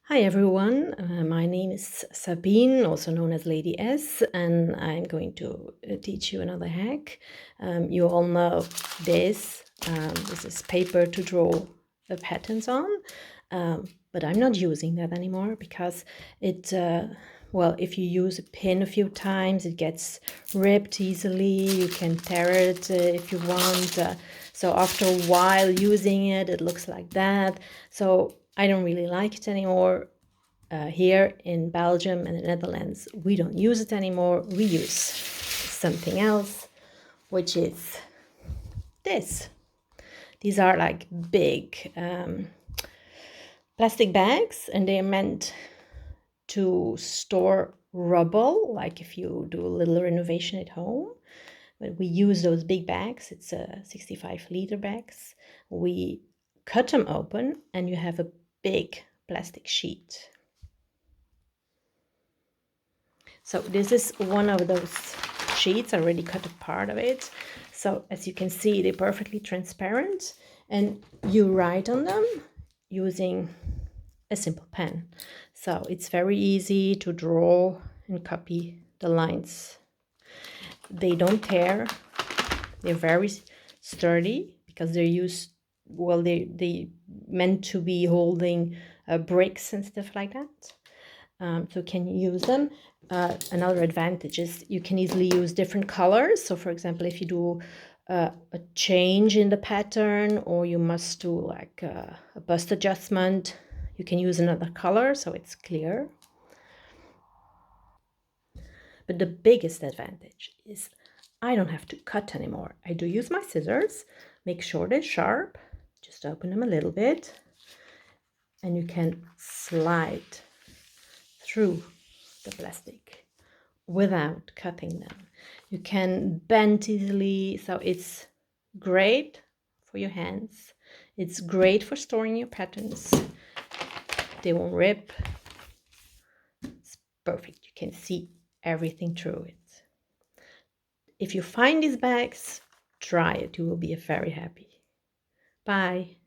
Hi everyone, my name is Sabine, also known as Lady S, and I'm going to teach you another hack. You all know this. This is paper to draw the patterns on, but I'm not using that anymore because well, if you use a pin a few times, it gets ripped easily. You can tear it if you want. So after a while using it, it looks like that. So I don't really like it anymore. Here in Belgium and the Netherlands, we don't use it anymore. We use something else, which is this. These are like big plastic bags, and they're meant to store rubble, like if you do a little renovation at home. But we use those big bags. It's 65-liter bags. We cut them open, and you have a big plastic sheet. So this is one of those sheets. I already cut a part of it. So as you can see, they're perfectly transparent, and you write on them using a simple pen. So it's very easy to draw and copy the lines. They don't tear. They're very sturdy because they're used, well, they meant to be holding bricks and stuff like that. So can you use them? Another advantage is you can easily use different colors. So for example, if you do a change in the pattern, or you must do like a bust adjustment, you can use another color so it's clear. But the biggest advantage is I don't have to cut anymore. I do use my scissors, make sure they're sharp, just open them a little bit, and you can slide through the plastic without cutting them. You can bend easily, so it's great for your hands. It's great for storing your patterns. They won't rip. It's perfect. You can see everything through it. If you find these bags, try it. You will be very happy. Bye.